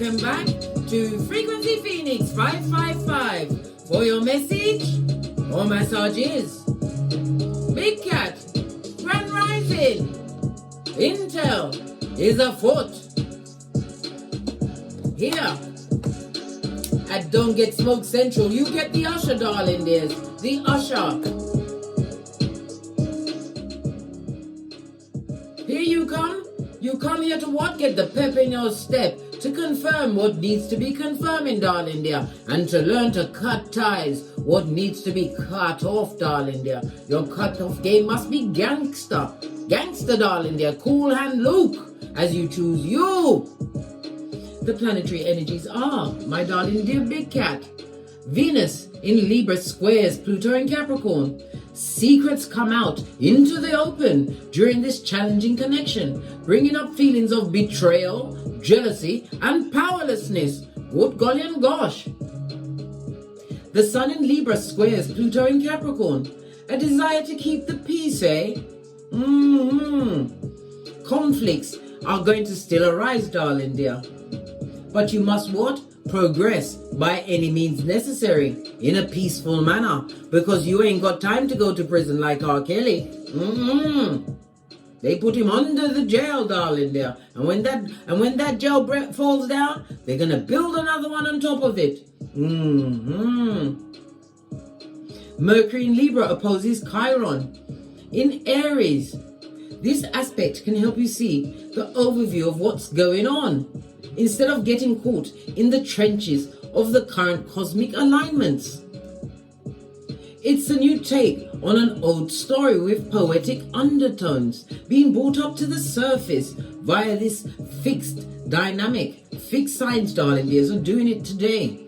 welcome back to Frequency Phoenix 555 for your message or massages. Big Cat, Grand Rising, Intel is afoot. Here at Don't Get Smoke Central, you get the usher, darling dears, the usher. Here you come. You come here to what? Get the pep in your step, to confirm what needs to be confirming, darling dear, and to learn to cut ties, what needs to be cut off, darling dear. Your cut-off game must be gangster. Gangster, darling dear. Cool hand Luke, as you choose you. The planetary energies are, my darling dear Big Cat, Venus in Libra squares Pluto in Capricorn. Secrets come out into the open during this challenging connection, bringing up feelings of betrayal, jealousy, and powerlessness. Good golly and gosh. The Sun in Libra squares Pluto in Capricorn. A desire to keep the peace, eh? Conflicts are going to still arise, darling dear. But you must what? Progress by any means necessary in a peaceful manner, because you ain't got time to go to prison like R. Kelly. They put him under the jail, darling dear, and when that jail falls down, they're gonna build another one on top of it. Mercury in Libra opposes Chiron in Aries. This aspect can help you see the overview of what's going on, instead of getting caught in the trenches of the current cosmic alignments. It's a new take on an old story with poetic undertones being brought up to the surface via this fixed dynamic. Fixed signs, darling dears, are doing it today.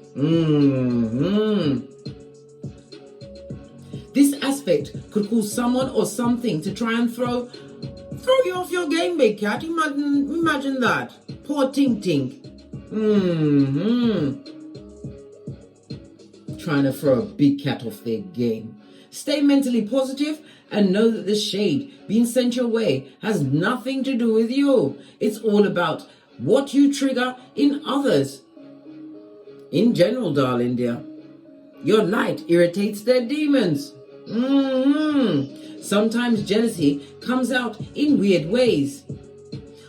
This aspect could cause someone or something to try and throw you off your game, Big Cat. Imagine that. Poor Tink Tink. Trying to throw a Big Cat off their game. Stay mentally positive and know that the shade being sent your way has nothing to do with you. It's all about what you trigger in others. In general, darling dear, your light irritates their demons. Sometimes jealousy comes out in weird ways.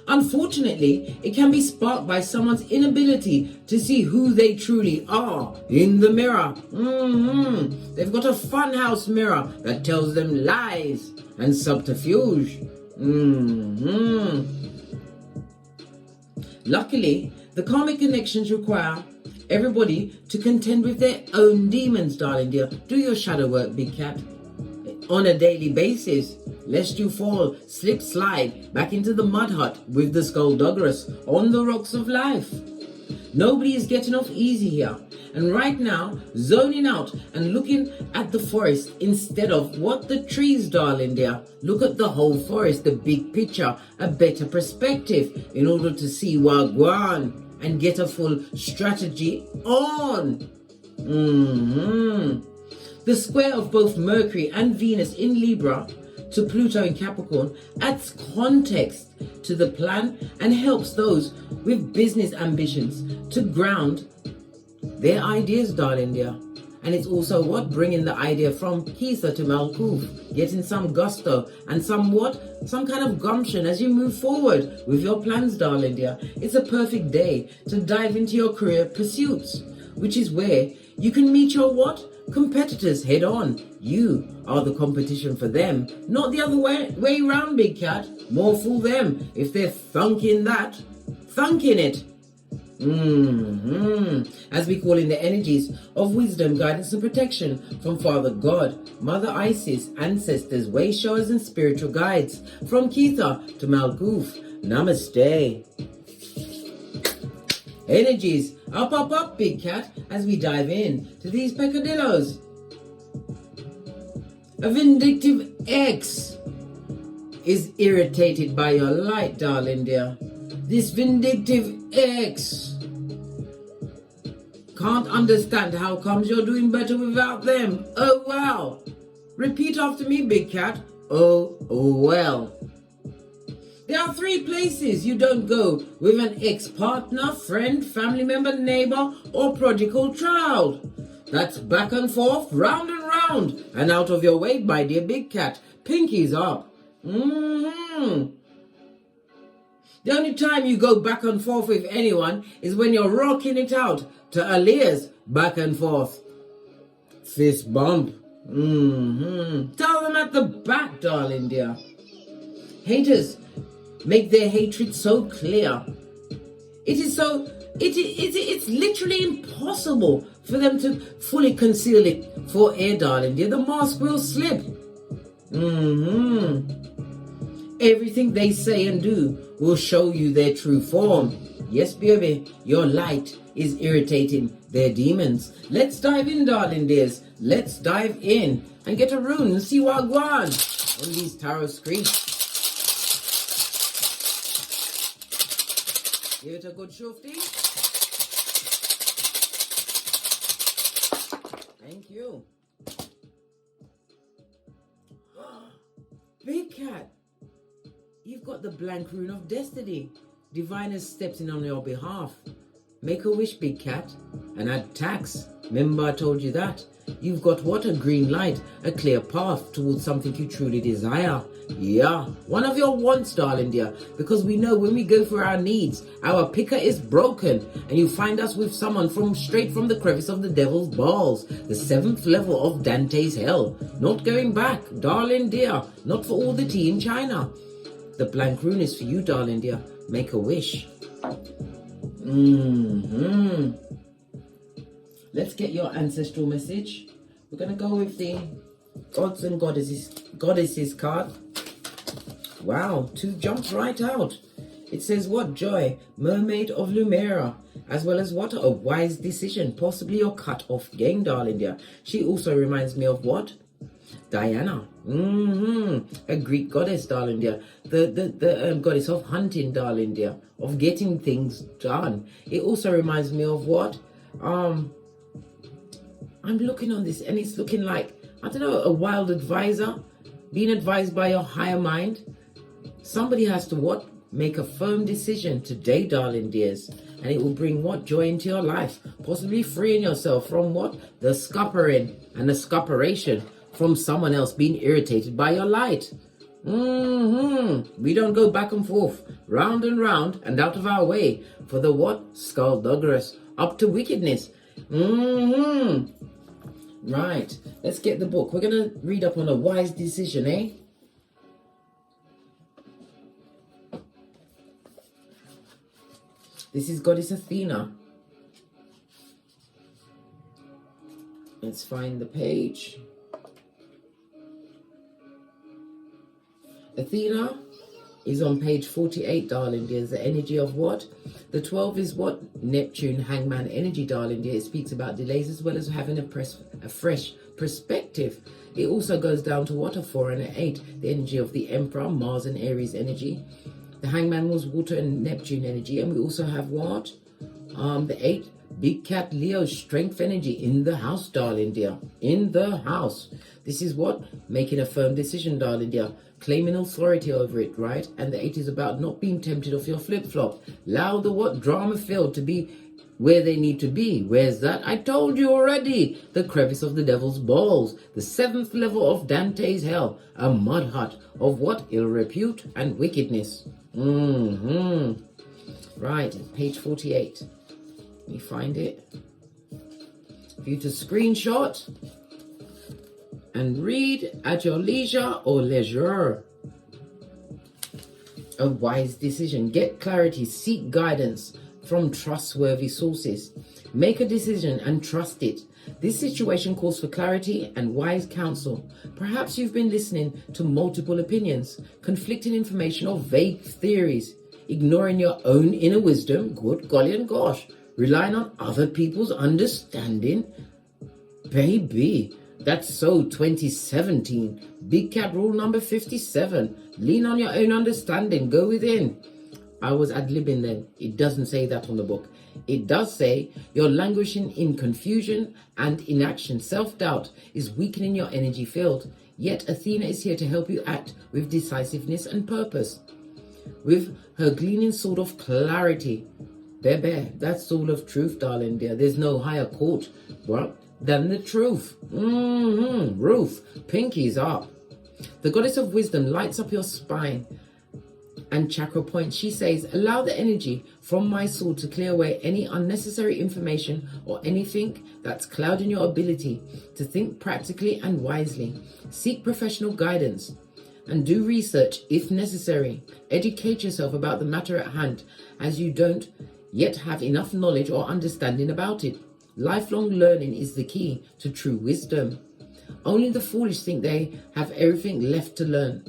Unfortunately, it can be sparked by someone's inability to see who they truly are in the mirror. They've got a funhouse mirror that tells them lies and subterfuge. Luckily, the karmic connections require everybody to contend with their own demons, darling dear. Do your shadow work, Big Cat, on a daily basis, lest you fall, slip, slide back into the mud hut with the skullduggeress on the rocks of life. Nobody is getting off easy here. And right now, zoning out and looking at the forest instead of what the trees, darling dear. Look at the whole forest, the big picture, a better perspective in order to see Wagwan and get a full strategy on. The square of both Mercury and Venus in Libra to Pluto in Capricorn adds context to the plan and helps those with business ambitions to ground their ideas, darling dear. And it's also what? Bringing the idea from Kisa to Malkuth, getting some gusto and some kind of gumption as you move forward with your plans, darling dear. It's a perfect day to dive into your career pursuits, which is where you can meet your what? Competitors head on. You are the competition for them, not the other way around, Big Cat. More fool them if they're thunking it. As we call in the energies of wisdom, guidance and protection from Father God, Mother Isis, ancestors, way showers and spiritual guides, from Keetha to Malkuth. Namaste. Energies up, Big Cat, as we dive in to these peccadillos. A vindictive ex is irritated by your light, darling dear. This vindictive ex can't understand how comes you're doing better without them. Oh, wow. Repeat after me, Big Cat. Oh, well. There are 3 places you don't go with an ex-partner, friend, family member, neighbor, or prodigal child. That's back and forth, round and round, and out of your way, my dear big cat. Pinkies up. The only time you go back and forth with anyone is when you're rocking it out to Aaliyah's back and forth. Fist bump. Tell them at the back, darling dear. Haters make their hatred so clear. It's literally impossible for them to fully conceal it for air, darling dear. The mask will slip. Everything they say and do will show you their true form. Yes, baby, your light is irritating their demons. Let's dive in, darling dears. Let's dive in and get a rune and see what goes on these tarot screens. Give it a good shufty. Thank you. Big cat, you've got the blank rune of destiny. Divine has stepped in on your behalf. Make a wish, big cat, and add tax. Remember I told you that. You've got what? A green light, a clear path towards something you truly desire. Yeah, one of your wants, darling dear, because we know when we go for our needs, our picker is broken, and you find us with someone straight from the crevice of the devil's balls, the 7th level of Dante's hell. Not going back, darling dear, not for all the tea in China. The blank rune is for you, darling dear. Make a wish. Let's get your ancestral message. We're going to go with the gods and goddesses card. Wow, 2 jumps right out. It says what? Joy, mermaid of Lumera, as well as what? A wise decision, possibly your cut off game, darling dear. She also reminds me of what? Diana, a Greek goddess, darling dear, the goddess of hunting, darling dear, of getting things done. It also reminds me of what? I'm looking on this and it's looking like, I don't know, a wild advisor, being advised by your higher mind. Somebody has to what? Make a firm decision today, darling dears, and it will bring what? Joy into your life, possibly freeing yourself from what? The scuppering and the scupperation from someone else being irritated by your light. We don't go back and forth, round and out of our way for the what? Skullduggerous, up to wickedness. Right, let's get the book. We're going to read up on a wise decision, eh? This is Goddess Athena. Let's find the page. Athena is on page 48, darling dear. The energy of what? The 12 is what? Neptune, hangman energy, darling dear. It speaks about delays as well as having a fresh perspective. It also goes down to what? A 4 and an 8. The energy of the Emperor, Mars and Aries energy. The hangman was water and Neptune energy. And we also have what? The 8, big cat Leo, strength energy in the house, darling dear. In the house. This is what? Making a firm decision, darling dear. Claiming authority over it, right? And the 8 is about not being tempted off your flip-flop. Allow the what? Drama filled to be where they need to be. Where's that? I told you already. The crevice of the devil's balls. The 7th level of Dante's hell. A mud hut of what? Ill repute and wickedness. Right, page 48. Let me find it. For you to screenshot and read at your leisure or leisure. A wise decision. Get clarity. Seek guidance from trustworthy sources. Make a decision and trust it. This situation calls for clarity and wise counsel. Perhaps you've been listening to multiple opinions, conflicting information or vague theories, ignoring your own inner wisdom, good golly and gosh, relying on other people's understanding. Baby, that's so 2017. Big cat rule number 57. Lean on your own understanding. Go within. I was ad-libbing then. It doesn't say that on the book. It does say you're languishing in confusion and inaction. Self-doubt is weakening your energy field. Yet Athena is here to help you act with decisiveness and purpose. with her gleaming sword of clarity. Baby, that's all of truth, darling dear. There's no higher court, than the truth. Roof, pinkies up. The goddess of wisdom lights up your spine and chakra point. She says, allow the energy from my sword to clear away any unnecessary information or anything that's clouding your ability to think practically and wisely. Seek professional guidance and do research if necessary. Educate yourself about the matter at hand, as you don't yet have enough knowledge or understanding about it. Lifelong learning is the key to true wisdom. Only the foolish think they have everything left to learn.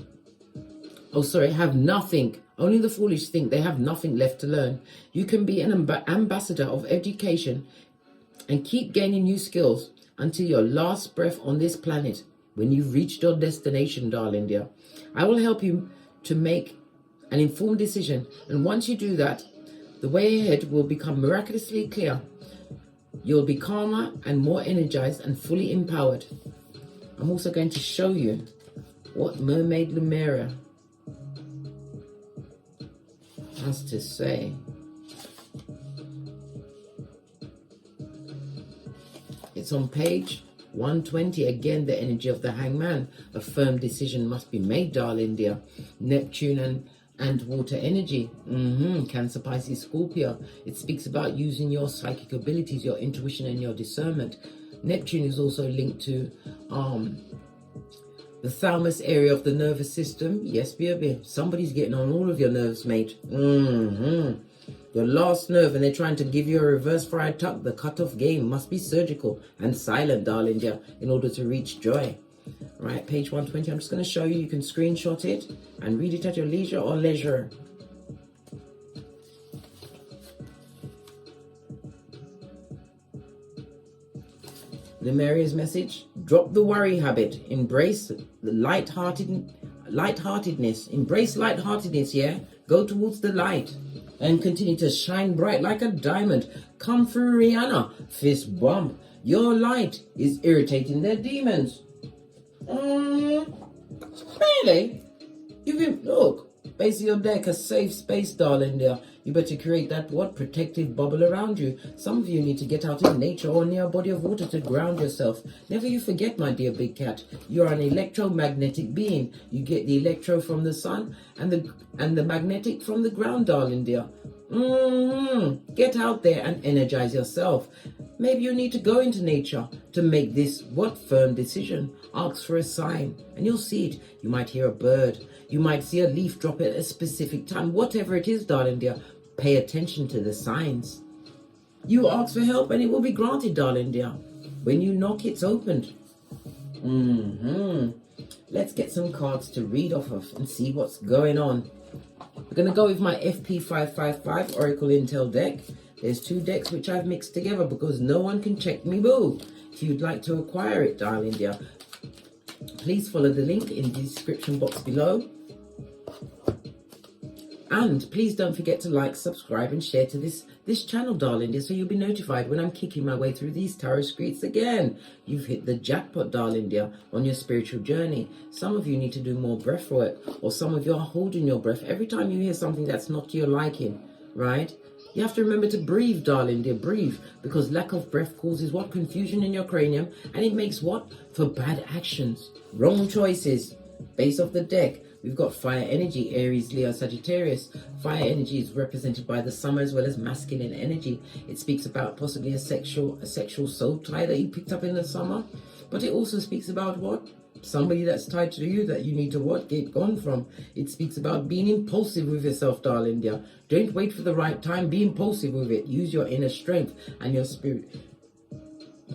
Have nothing. Only the foolish think they have nothing left to learn. You can be an ambassador of education and keep gaining new skills until your last breath on this planet. When you've reached your destination, darling dear, I will help you to make an informed decision. And once you do that, the way ahead will become miraculously clear. You'll be calmer and more energized and fully empowered. I'm also going to show you what Mermaid Lumeria has to say. It's on page 120. Again, the energy of the Hangman. A firm decision must be made, darling dear. Neptune and water energy. Cancer, Pisces, Scorpio. It speaks about using your psychic abilities, your intuition and your discernment. Neptune is also linked to the thalamus area of the nervous system. Yes, baby. Somebody's getting on all of your nerves, mate. Your last nerve, and they're trying to give you a reverse fried tuck. The cutoff game must be surgical and silent, darling dear, in order to reach joy. Right, page 120. I'm just going to show you. You can screenshot it and read it at your leisure or leisure. Lemuria's message: drop the worry habit, embrace the lightheartedness, embrace lightheartedness, yeah? Go towards the light and continue to shine bright like a diamond. Come through, Rihanna, fist bump. Your light is irritating their demons. Really? You've been, look, base of your deck, a safe space, darling dear. You better create that protective bubble around you. Some of you need to get out in nature or near a body of water to ground yourself. Never you forget, my dear big cat, you're an electromagnetic being. You get the electro from the sun and the magnetic from the ground, darling dear. Get out there and energize yourself. Maybe you need to go into nature to make this firm decision. Ask for a sign and you'll see it. You might hear a bird. You might see a leaf drop at a specific time. Whatever it is, darling dear, pay attention to the signs. You ask for help and it will be granted, darling dear. When you knock, it's opened. Let's get some cards to read off of and see what's going on. We're going to go with my FP555 Oracle Intel deck. There's two decks which I've mixed together because no one can check me, boo. If you'd like to acquire it, darling dear, please follow the link in the description box below. And please don't forget to like, subscribe and share to this channel, darling dear, so you'll be notified when I'm kicking my way through these tarot streets again. You've hit the jackpot, darling dear, on your spiritual journey. Some of you need to do more breath work, or some of you are holding your breath every time you hear something that's not to your liking, right? You have to remember to breathe, darling dear, breathe, because lack of breath causes confusion in your cranium, and it makes for bad actions, wrong choices. Base of the deck, we've got fire energy, Aries, Leo, Sagittarius. Fire energy is represented by the summer as well as masculine energy. It speaks about possibly a sexual soul tie that you picked up in the summer, but it also speaks about somebody that's tied to you that you need to get gone from. It speaks about being impulsive with yourself, darling dear. Don't wait for the right time. Be impulsive with it. Use your inner strength and your spirit.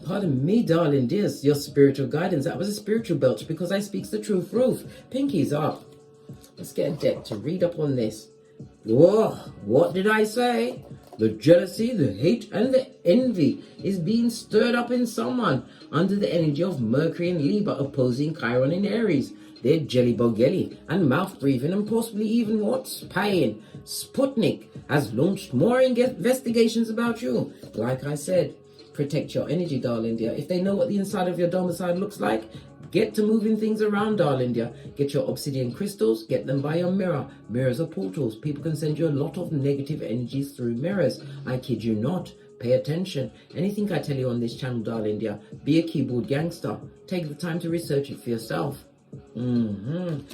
Pardon me, darling dears, your spiritual guidance. That was a spiritual belch because I speaks the truth. Roof, pinkies up. Let's get a deck to read up on this. Whoa, what did I say? The jealousy, the hate, and the envy is being stirred up in someone under the energy of Mercury and Libra opposing Chiron and Aries. They're jelly bogelly and mouth breathing and possibly even spying. Sputnik has launched more investigations about you. Like I said, protect your energy, darling dear. If they know what the inside of your domicile looks like, Get to moving things around, darling dear. Get your obsidian crystals, get them by your mirror. Mirrors are portals. People can send you a lot of negative energies through mirrors. I kid you not. Pay attention. Anything I tell you on this channel, darling dear, be a keyboard gangster. Take the time to research it for yourself. I'm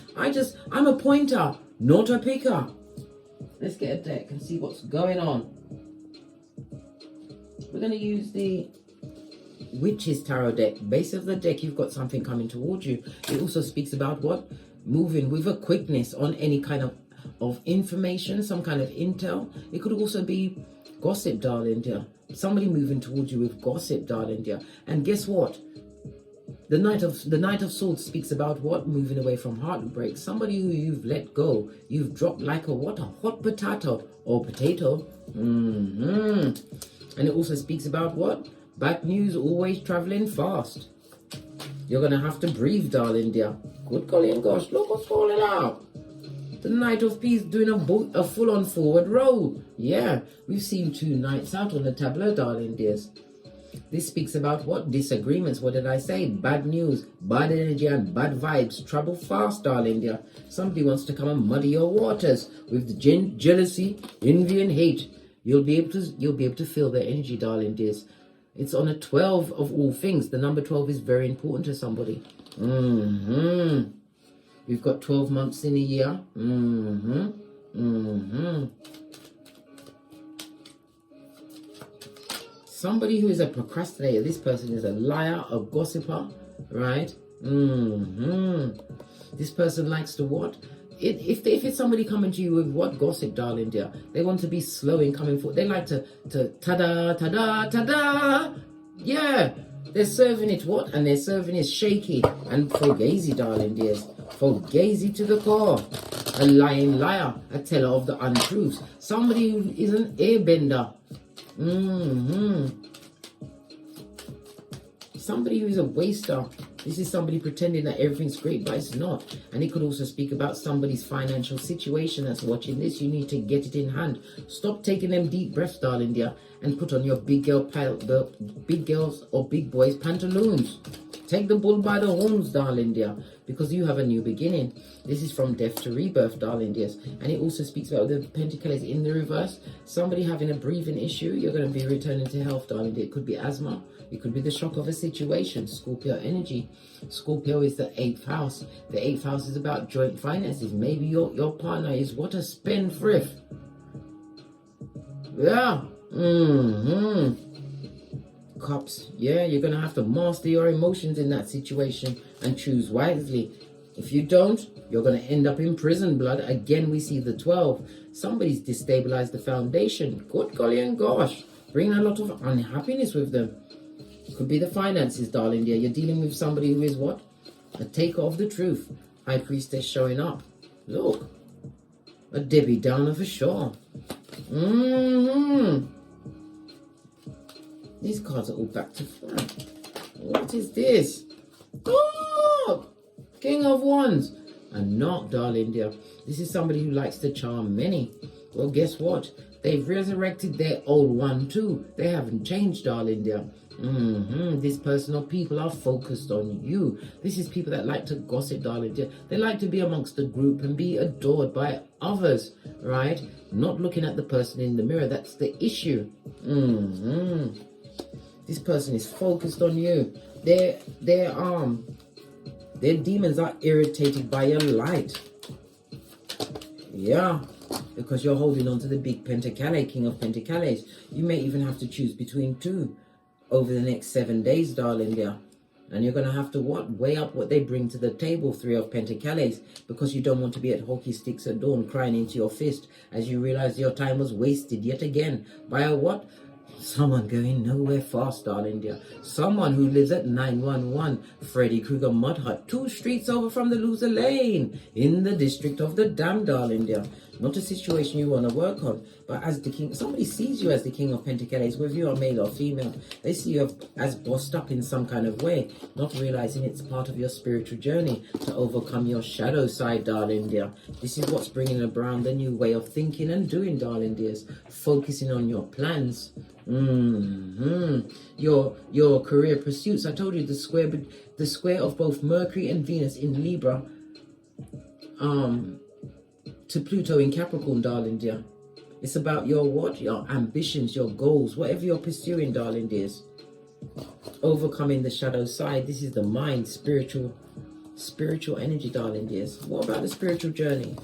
a pointer, not a picker. Let's get a deck and see what's going on. We're going to use the Witch's Tarot deck. Base of the deck, you've got something coming towards you. It also speaks about what? Moving with a quickness on any kind of information, some kind of intel. It could also be gossip, darling dear. Somebody moving towards you with gossip, darling dear. And guess what? The Knight of Swords speaks about what? Moving away from heartbreak. Somebody who you've let go. You've dropped like a what? A hot potato or potato. And it also speaks about what? Bad news always traveling fast. You're going to have to breathe, darling dear. Good golly and gosh, look what's falling out. The Knight of Peace doing a full-on forward roll. Yeah, we've seen 2 knights out on the tableau, darling dears. This speaks about what? Disagreements. What did I say? Bad news, bad energy and bad vibes. Trouble fast, darling dear. Somebody wants to come and muddy your waters with the jealousy, envy and hate. You'll be able to feel their energy, darling dears. It's on a 12 of all things. The number 12 is very important to somebody. We've got 12 months in a year. Somebody who is a procrastinator. This person is a liar, a gossiper, right? This person likes to what? If it's somebody coming to you with what? Gossip, darling dear. They want to be slow in coming forward. They like to ta-da, ta-da, ta-da. Yeah. They're serving it what? And they're serving it shaky and fugazi, darling dears. Fugazi to the core. A lying liar. A teller of the untruths. Somebody who is an airbender. Somebody who is a waster. This is somebody pretending that everything's great, but it's not. And it could also speak about somebody's financial situation that's watching this. You need to get it in hand. Stop taking them deep breaths, darling dear, and put on your big girls or big boys pantaloons. Take the bull by the horns, darling dear, because you have a new beginning. This is from death to rebirth, darling dears. And it also speaks about the pentacles in the reverse. Somebody having a breathing issue. You're going to be returning to health, darling dear. It could be asthma. It could be the shock of a situation. Scorpio energy. Scorpio is the 8th house. The 8th house is about joint finances. Maybe your partner is what? A spendthrift. Yeah. Cups. Yeah, you're going to have to master your emotions in that situation and choose wisely. If you don't, you're going to end up in prison, blood. Again, we see the 12. Somebody's destabilized the foundation. Good golly and gosh. Bringing a lot of unhappiness with them. Could be the finances, darling dear. You're dealing with somebody who is what? A taker of the truth. High Priestess showing up. Look. A Debbie Downer for sure. These cards are all back to front. What is this? Oh! King of Wands. And not, darling dear. This is somebody who likes to charm many. Well, guess what? They've resurrected their old one too. They haven't changed, darling dear. This person or people are focused on you. This is people that like to gossip, darling dear. They like to be amongst the group and be adored by others, right? Not looking at the person in the mirror. That's the issue. This person is focused on you. Their demons are irritated by your light. Yeah. Because you're holding on to the big Pentacles, King of Pentacles. You may even have to choose between 2 over the next 7 days, darling dear. And you're going to have to what? Weigh up what they bring to the table, 3 of Pentacles. Because you don't want to be at hockey sticks at dawn crying into your fist as you realize your time was wasted yet again by a what? Someone going nowhere fast, darling dear. Someone who lives at 911 Freddy Krueger Mud Hut, 2 streets over from the loser lane in the district of the Dam, darling dear. Not a situation you want to work on, but as the king, somebody sees you as the King of Pentacles, whether you are male or female. They see you as bossed up in some kind of way, not realizing it's part of your spiritual journey to overcome your shadow side, darling dear. This is what's bringing around the new way of thinking and doing, darling dears. Focusing on your plans, Your career pursuits. I told you the square of both Mercury and Venus in Libra to Pluto in Capricorn, darling dear. It's about your what? Your ambitions, your goals, whatever you're pursuing, darling dears. Overcoming the shadow side. This is the mind, spiritual energy, darling dears. What about the spiritual journey?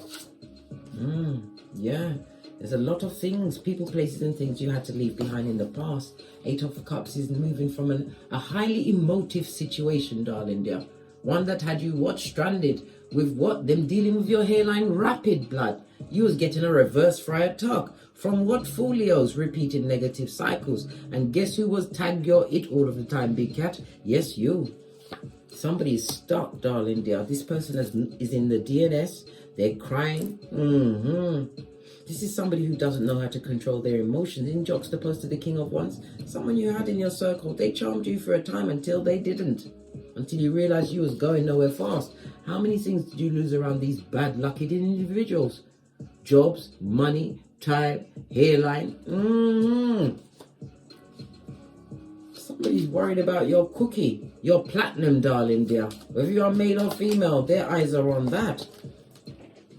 Yeah. There's a lot of things, people, places and things you had to leave behind in the past. Eight of Cups is moving from a highly emotive situation, darling dear. One that had you what? Stranded with what? Them dealing with your hairline rapid blood. You was getting a reverse friar tuck. From what? Folios, repeating negative cycles. And guess who was tagged your it all of the time, big cat? Yes, you. Somebody is stuck, darling dear. This person is in the DNS. They're crying. This is somebody who doesn't know how to control their emotions. In juxtaposed to the King of Wands, someone you had in your circle, they charmed you for a time until they didn't. Until you realized you was going nowhere fast. How many things did you lose around these bad, lucky individuals? Jobs, money, time, hairline. Somebody's worried about your cookie, your platinum, darling dear. Whether you are male or female, their eyes are on that.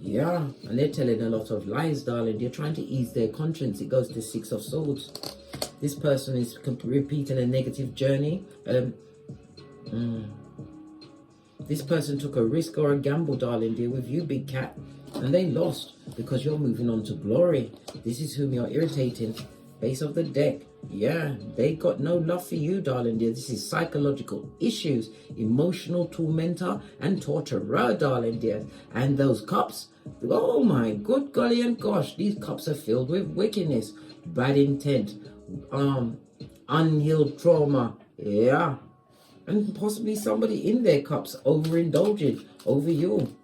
Yeah, and they're telling a lot of lies, darling. They're trying to ease their conscience. It goes to Six of Swords. This person is repeating a negative journey. This person took a risk or a gamble, darling dear, with you, big cat. And they lost because you're moving on to glory. This is whom you're irritating. Base of the deck. Yeah, they got no love for you, darling dear. This is psychological issues, emotional tormentor and torturer, darling dear. And those cups, oh my good golly and gosh, these cups are filled with wickedness, bad intent, unhealed trauma. Yeah, and possibly somebody in their cups overindulging over you.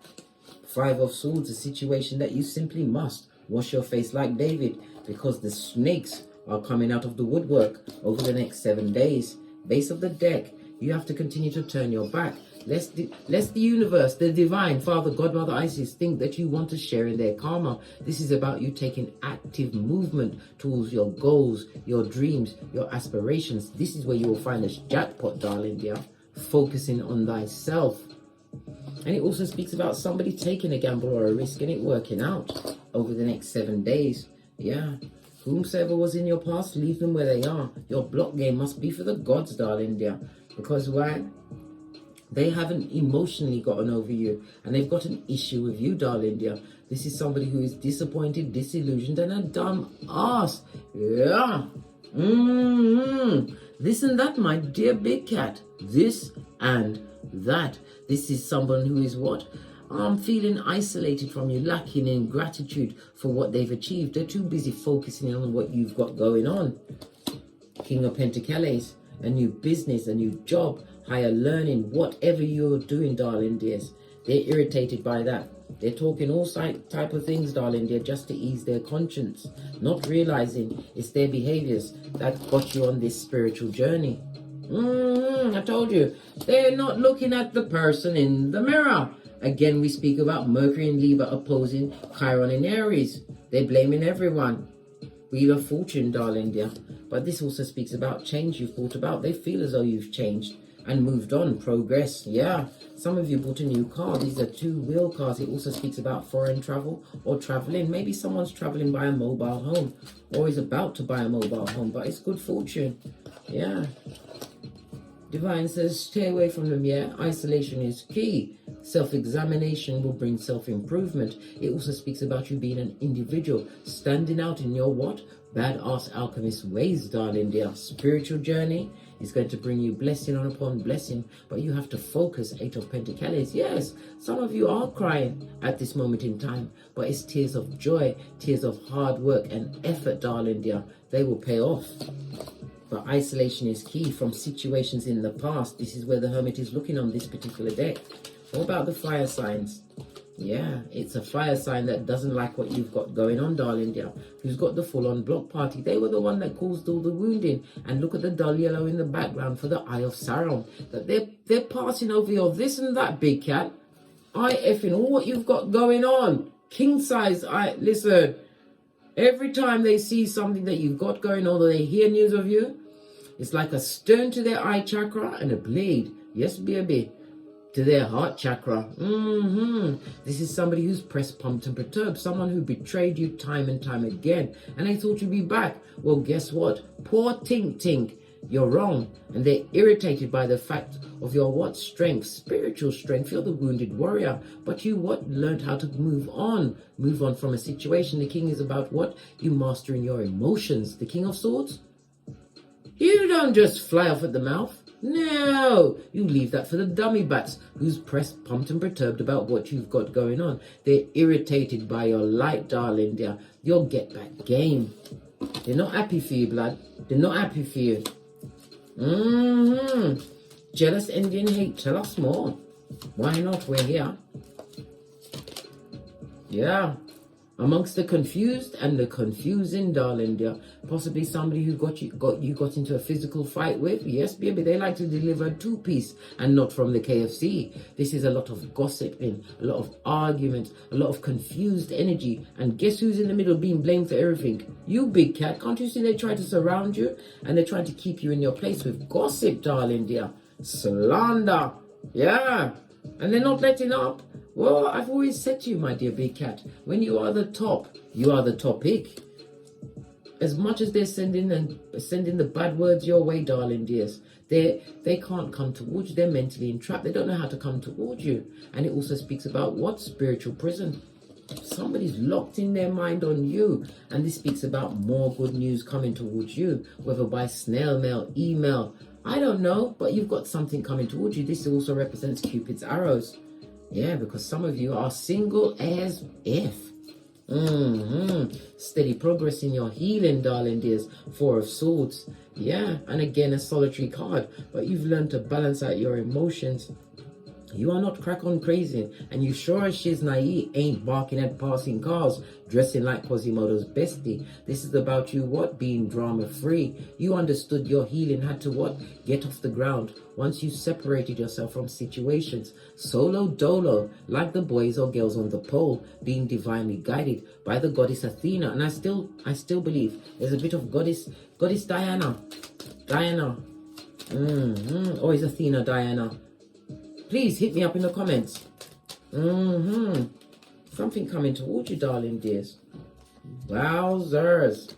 Five of Swords, a situation that you simply must wash your face like David, because the snakes are coming out of the woodwork over the next 7 days. Base of the deck, you have to continue to turn your back. Lest the universe, the divine, Father, God, Mother, Isis, think that you want to share in their karma. This is about you taking active movement towards your goals, your dreams, your aspirations. This is where you will find this jackpot, darling dear. Focusing on thyself. And it also speaks about somebody taking a gamble or a risk and it working out over the next 7 days. Yeah. Whomsoever was in your past, leave them where they are. Your block game must be for the gods, darling dear. Because why? They haven't emotionally gotten over you. And they've got an issue with you, darling dear. This is somebody who is disappointed, disillusioned, and a dumb ass. Yeah. This and that, my dear big cat. This and that. This is someone who is what? Feeling isolated from you, lacking in gratitude for what they've achieved. They're too busy focusing on what you've got going on. King of Pentacles, a new business, a new job, higher learning, whatever you're doing, darling dears. They're irritated by that. They're talking all type of things, darling dear, just to ease their conscience, not realizing it's their behaviors that got you on this spiritual journey. I told you, they're not looking at the person in the mirror. Again, we speak about Mercury and Libra opposing Chiron and Aries. They're blaming everyone. Wheel of Fortune, darling dear. But this also speaks about change you've brought about. They feel as though you've changed and moved on, progress. Yeah, some of you bought a new car. These are two wheel cars. It also speaks about foreign travel or traveling. Maybe someone's traveling by a mobile home or is about to buy a mobile home, but it's good fortune. Yeah. Divine says, stay away from them, yeah? Isolation is key. Self-examination will bring self-improvement. It also speaks about you being an individual, standing out in your what? Badass alchemist ways, darling dear. Spiritual journey is going to bring you blessing upon blessing, but you have to focus. Eight of Pentacles. Yes, some of you are crying at this moment in time, but it's tears of joy, tears of hard work and effort, darling dear. They will pay off. But isolation is key from situations in the past. This is where the Hermit is looking on this particular deck. What about the fire signs? Yeah, it's a fire sign that doesn't like what you've got going on, darling dear. Who's got the full-on block party? They were the one that caused all the wounding. And look at the dull yellow in the background for the Eye of Sauron. That they're passing over your this and that, big cat. I effing all what you've got going on. King size, listen. Every time they see something that you've got going on or they hear news of you, it's like a stone to their eye chakra and a blade, yes baby, to their heart chakra. This is somebody who's pressed, pumped and perturbed, someone who betrayed you time and time again, and they thought you'd be back. Well, guess what? Poor Tink Tink, you're wrong. And they're irritated by the fact of your what? Strength, spiritual strength. You're the wounded warrior, but you what? Learned how to move on from a situation. The king is about what? You mastering your emotions. The King of Swords, you don't just fly off at the mouth. No, you leave that for the dummy bats who's pressed, pumped and perturbed about what you've got going on. They're irritated by your light, darling dear. Your get back game. They're not happy for you, blood. They're not happy for you. Jealous, envy and hate. Tell us more. Why not? We're here. Yeah. Amongst the confused and the confusing, darling dear. Possibly somebody who got into a physical fight with. Yes, baby, they like to deliver a two-piece and not from the KFC. This is a lot of gossiping, a lot of arguments, a lot of confused energy. And guess who's in the middle being blamed for everything? You, big cat. Can't you see they try to surround you? And they're trying to keep you in your place with gossip, darling dear. Slander. Yeah. And they're not letting up. Well, I've always said to you, my dear big cat, when you are the top, you are the topic. As much as they're sending the bad words your way, darling dears, they can't come towards you. They're mentally entrapped. They don't know how to come towards you. And it also speaks about what? Spiritual prison. Somebody's locked in their mind on you. And this speaks about more good news coming towards you, whether by snail mail, email, I don't know, but you've got something coming towards you. This also represents Cupid's arrows. Yeah, because some of you are single as F. Steady progress in your healing, darling dears. Four of Swords. Yeah, and again a solitary card. But you've learned to balance out your emotions. You are not crack on crazy, and you sure as she's naive ain't barking at passing cars, dressing like Quasimodo's bestie. This is about you what? Being drama free. You understood your healing had to what? Get off the ground. Once you separated yourself from situations, solo dolo, like the boys or girls on the pole, being divinely guided by the goddess Athena. And I still believe there's a bit of goddess Diana. Or is Athena Diana? Please hit me up in the comments. Something coming towards you, darling dears. Wowzers.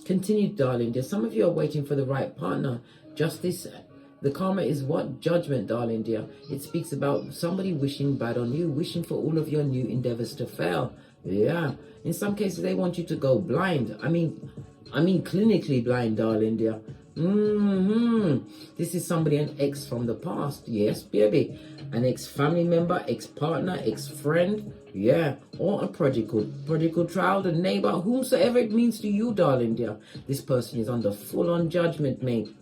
Continue, darling dear. Some of you are waiting for the right partner. Justice, the karma is what? Judgment, darling dear. It speaks about somebody wishing bad on you, wishing for all of your new endeavors to fail. Yeah. In some cases, they want you to go blind. I mean clinically blind, darling dear. This is somebody, an ex from the past. Yes, baby. An ex-family member, ex-partner, ex-friend. Yeah. Or a prodigal child, a neighbor, whomsoever it means to you, darling dear. This person is under full-on judgment, mate.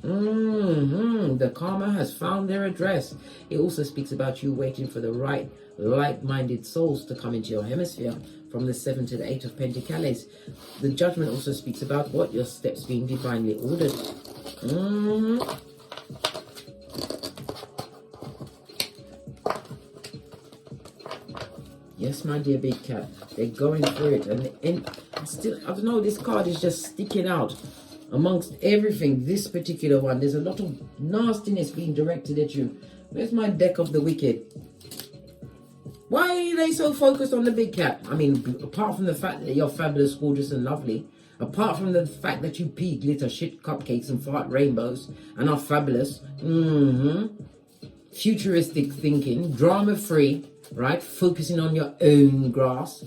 The karma has found their address. It also speaks about you waiting for the right, like-minded souls to come into your hemisphere. From the 7 to the 8 of Pentacles. The judgment also speaks about what? Your steps being divinely ordered. Yes, my dear big cat. They're going through it. And still, I don't know, this card is just sticking out amongst everything. This particular one, there's a lot of nastiness being directed at you. Where's my deck of the wicked? Why are they so focused on the big cat? I mean, apart from the fact that you're fabulous, gorgeous and lovely, apart from the fact that you pee, glitter, shit, cupcakes and fart rainbows and are fabulous, futuristic thinking, drama free, right? Focusing on your own grass.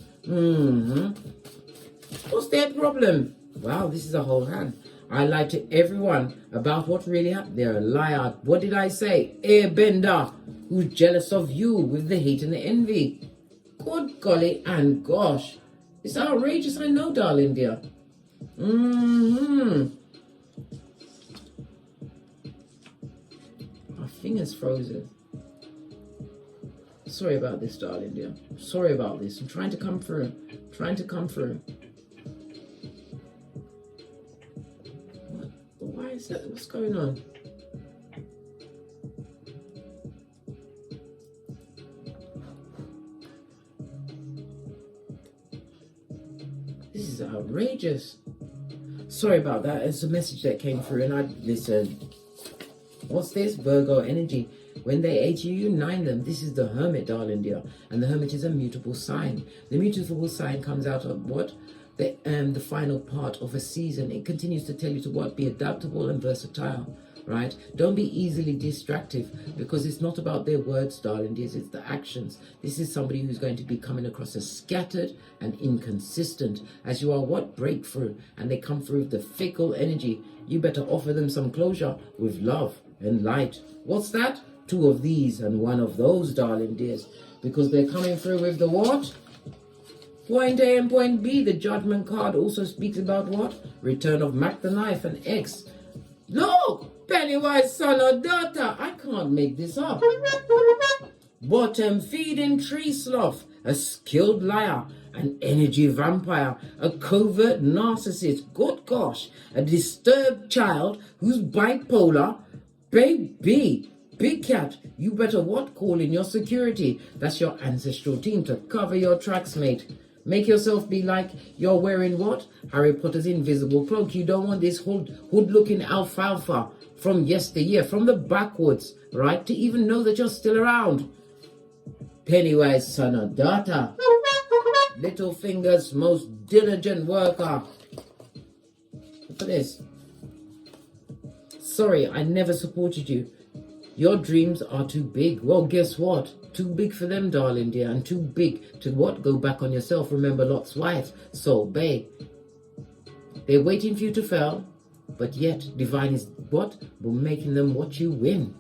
What's their problem? Wow, this is a whole hand. I lie to everyone about what really happened. They're a liar. What did I say? Airbender, who's jealous of you with the hate and the envy. Good golly and gosh. It's outrageous, I know, darling dear. My finger's frozen. Sorry about this, darling dear. Sorry about this. I'm trying to come through. Why is that? What's going on? This is outrageous. Sorry about that. It's a message that came through and I listened. What's this? Virgo energy. When they age you, unite them. This is the Hermit, darling dear. And the Hermit is a mutable sign. The mutable sign comes out of what? The final part of a season. It continues to tell you to what? Be adaptable and versatile. Right? Don't be easily distractive, because it's not about their words, darling dears, it's the actions. This is somebody who's going to be coming across as scattered and inconsistent, as you are what? Breakthrough. And they come through with the fickle energy. You better offer them some closure with love and light. What's that? 2 of these and 1 of those, darling dears, because they're coming through with the what? Point A and point B. The Judgment card also speaks about what? Return of Mac the Knife and X. Look! Pennywise son or daughter. I can't make this up. Bottom feeding tree sloth. A skilled liar. An energy vampire. A covert narcissist. Good gosh. A disturbed child who's bipolar. Baby. Big cat. You better what? Call in your security. That's your ancestral team to cover your tracks, mate. Make yourself be like you're wearing what? Harry Potter's invisible cloak. You don't want this hood-looking alfalfa from yesteryear, from the backwoods, right? To even know that you're still around. Pennywise son or daughter. Littlefinger's most diligent worker. Look at this. Sorry, I never supported you. Your dreams are too big. Well, guess what? Too big for them, darling dear, and too big to what? Go back on yourself. Remember Lot's wife, Soul Bay. They're waiting for you to fail, but yet divine is what? But making them watch you win.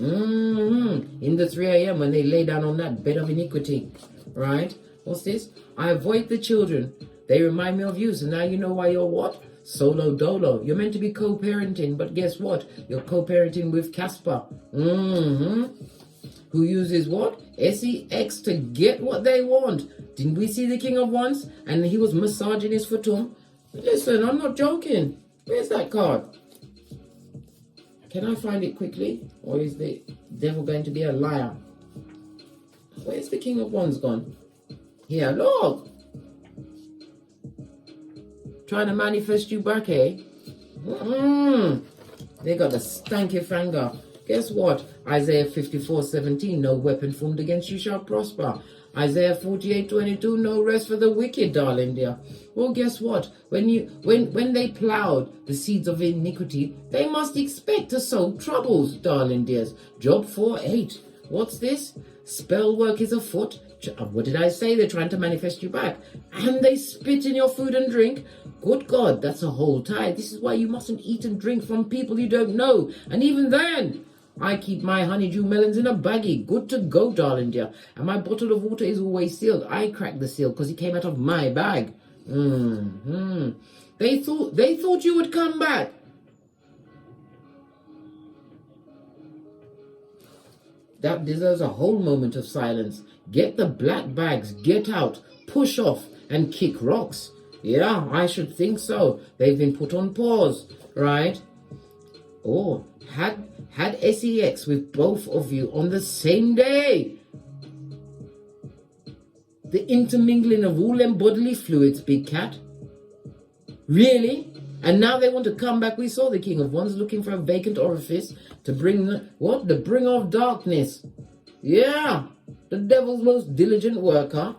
In the 3 a.m. when they lay down on that bed of iniquity, right? What's this? I avoid the children. They remind me of you, so now you know why you're what? Solo dolo. You're meant to be co-parenting, but guess what? You're co-parenting with Casper. Who uses what? SEX to get what they want. Didn't we see the King of Wands? And he was massaging his futum. Listen, I'm not joking. Where's that card? Can I find it quickly? Or is the devil going to be a liar? Where's the King of Wands gone? Here, look. Trying to manifest you back, eh? They got a stanky finger. Guess what? Isaiah 54:17, no weapon formed against you shall prosper. Isaiah 48:22, no rest for the wicked, darling dear. Well, guess what? When they plowed the seeds of iniquity, they must expect to sow troubles, darling dears. Job 4:8. What's this? Spell work is afoot. What did I say? They're trying to manifest you back. And they spit in your food and drink. Good God, that's a whole tie. This is why you mustn't eat and drink from people you don't know. And even then, I keep my honeydew melons in a baggie. Good to go, darling dear. And my bottle of water is always sealed. I cracked the seal because it came out of my bag. They thought you would come back. That deserves a whole moment of silence. Get the black bags, get out, push off, and kick rocks. Yeah, I should think so. They've been put on pause, right? Oh, had SEX with both of you on the same day. The intermingling of all them bodily fluids, big cat. Really? And now they want to come back. We saw the King of Wands looking for a vacant orifice to bring the, what? The bringer of darkness. Yeah, the devil's most diligent worker.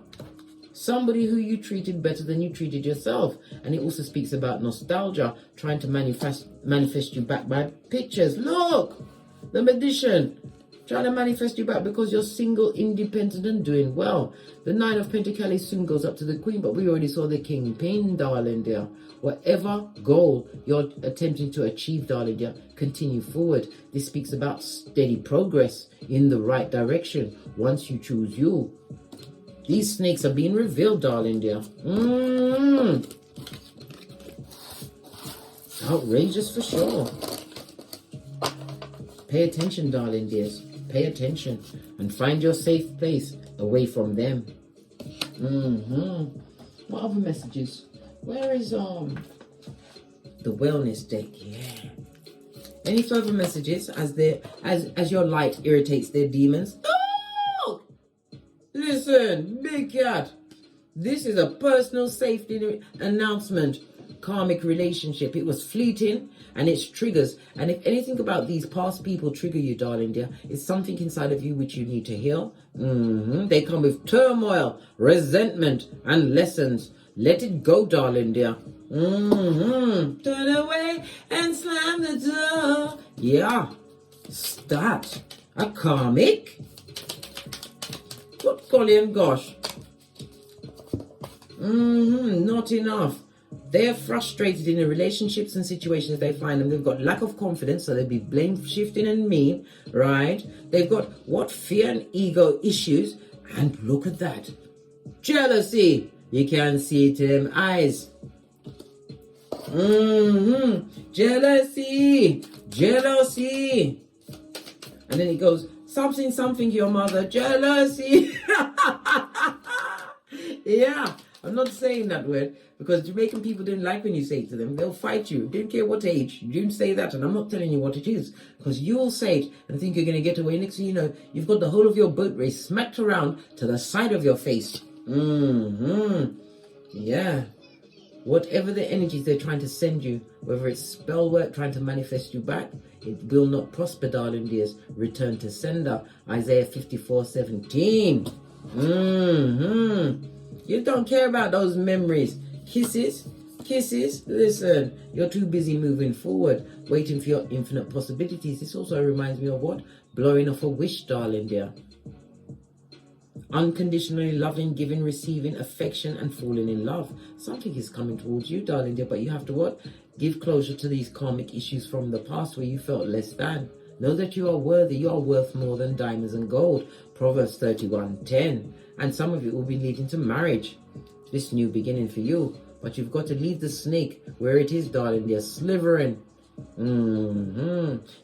Somebody who you treated better than you treated yourself. And it also speaks about nostalgia, trying to manifest you back by pictures. Look, the magician, trying to manifest you back because you're single, independent, and doing well. The 9 of Pentacles soon goes up to the Queen, but we already saw the Kingpin, darling dear. Whatever goal you're attempting to achieve, darling dear, continue forward. This speaks about steady progress in the right direction once you choose you. These snakes are being revealed, darling dear. Outrageous for sure. Pay attention, darling dears. Pay attention and find your safe place away from them. What other messages? Where is the wellness deck? Yeah. Any further messages as your light irritates their demons? Oh! Listen, big cat. This is a personal safety announcement. Karmic relationship. It was fleeting and it's triggers. And if anything about these past people trigger you, darling dear, it's something inside of you which you need to heal. They come with turmoil, resentment, and lessons. Let it go, darling dear. Turn away and slam the door. Yeah. Start. A karmic? Good golly and gosh. Not enough. They're frustrated in the relationships and situations they find them. They've got lack of confidence, so they'll be blame shifting and mean, right? They've got fear and ego issues. And look at that. Jealousy. You can see it in them eyes. Jealousy. Jealousy. And then it goes, something your mother. Jealousy. Yeah. I'm not saying that word because Jamaican people don't like when you say it to them. They'll fight you. Don't care what age. You don't say that. And I'm not telling you what it is because you'll say it and think you're going to get away. Next thing you know, you've got the whole of your boat race smacked around to the side of your face. Yeah. Whatever the energies they're trying to send you, whether it's spell work trying to manifest you back, it will not prosper, darling dears. Return to sender. Isaiah 54:17. You don't care about those memories. Kisses. Listen, you're too busy moving forward, waiting for your infinite possibilities. This also reminds me of what? Blowing off a wish, darling dear. Unconditionally loving, giving, receiving affection, and falling in love. Something is coming towards you, darling dear, but you have to what? Give closure to these karmic issues from the past where you felt less than. Know that you are worthy. You are worth more than diamonds and gold. Proverbs 31:10. And some of it will be leading to marriage. This new beginning for you. But you've got to leave the snake where it is, darling. They're slithering.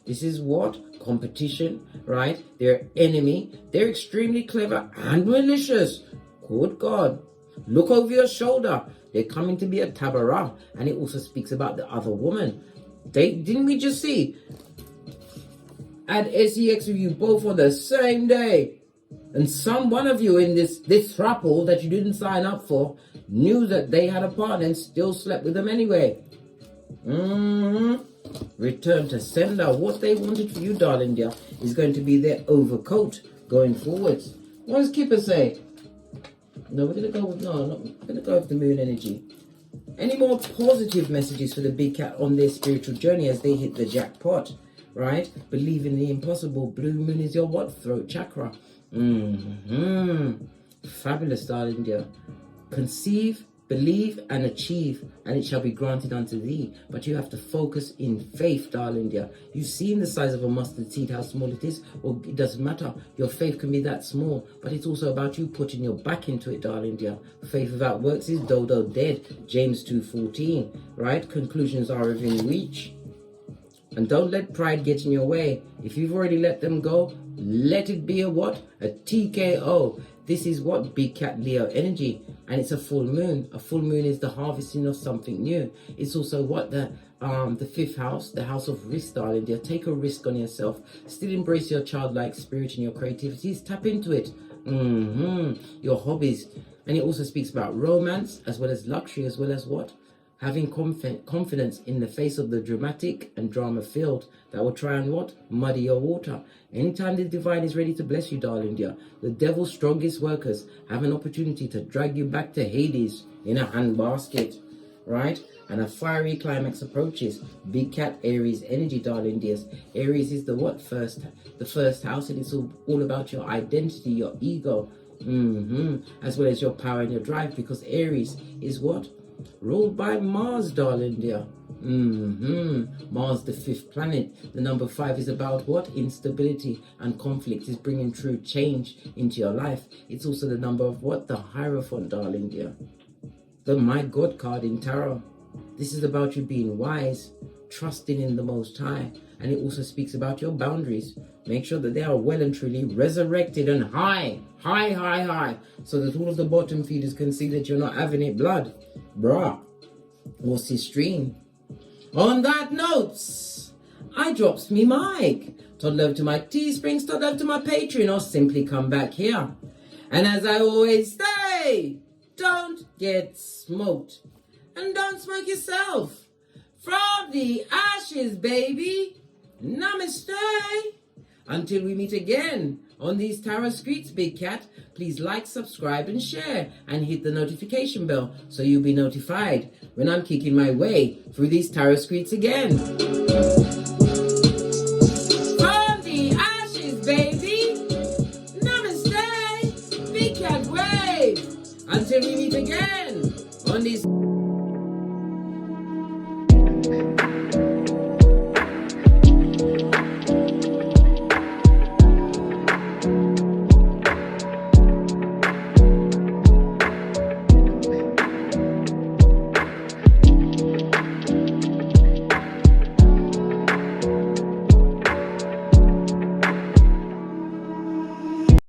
This is what? Competition, right? They're enemy. They're extremely clever and malicious. Good God. Look over your shoulder. They're coming to be a tabara. And it also speaks about the other woman. Didn't we just see? Add sex with you both on the same day. And one of you in this throuple that you didn't sign up for knew that they had a partner and still slept with them anyway. Return to sender. What they wanted for you, darling dear, is going to be their overcoat going forwards. What does Kipper say? No, we're going to go with, we're going to go with the moon energy. Any more positive messages for the big cat on their spiritual journey as they hit the jackpot, right? Believe in the impossible. Blue moon is your what? Throat chakra. Fabulous, darling dear. Conceive, believe, and achieve, and it shall be granted unto thee. But you have to focus in faith, darling dear. You've seen the size of a mustard seed, how small it is. Well, it doesn't matter. Your faith can be that small, but it's also about you putting your back into it, darling dear. Faith without works is dodo dead. James 2:14, right? Conclusions are within reach. And don't let pride get in your way. If you've already let them go, let it be a what? A TKO. This is what? Big Cat Leo energy. And it's a full moon. A full moon is the harvesting of something new. It's also what? The fifth house, the house of risk, darling dear. Take a risk on yourself. Still embrace your childlike spirit and your creativities. Tap into it. Your hobbies. And it also speaks about romance as well as luxury as well as what? Having confidence in the face of the dramatic and drama field that will try and what? Muddy your water. Anytime the divine is ready to bless you, darling dear, the devil's strongest workers have an opportunity to drag you back to Hades in a handbasket, right? And a fiery climax approaches. Big Cat Aries energy, darling dears. Aries is the what? The first house, and it's all about your identity, your ego, as well as your power and your drive, because Aries is what? Ruled by Mars, darling dear. Mars, the fifth planet. The number 5 is about what? Instability and conflict, is bringing true change into your life. It's also the number of what? The Hierophant, darling dear. The My God card in Tarot. This is about you being wise, trusting in the Most High. And it also speaks about your boundaries. Make sure that they are well and truly resurrected and high, so that all of the bottom feeders can see that you're not having it blood. Bruh. What's his stream? On that note, I drops me mic. Todd love to my Teesprings, Todd love to my Patreon, or simply come back here. And as I always say, don't get smoked. And don't smoke yourself. From the ashes, baby. Namaste. Until we meet again on these tarot streets, Big Cat, please like, subscribe, and share, and hit the notification bell so you'll be notified when I'm kicking my way through these tarot streets again. From the ashes, baby. Namaste. Big Cat wave. Until we meet again on these...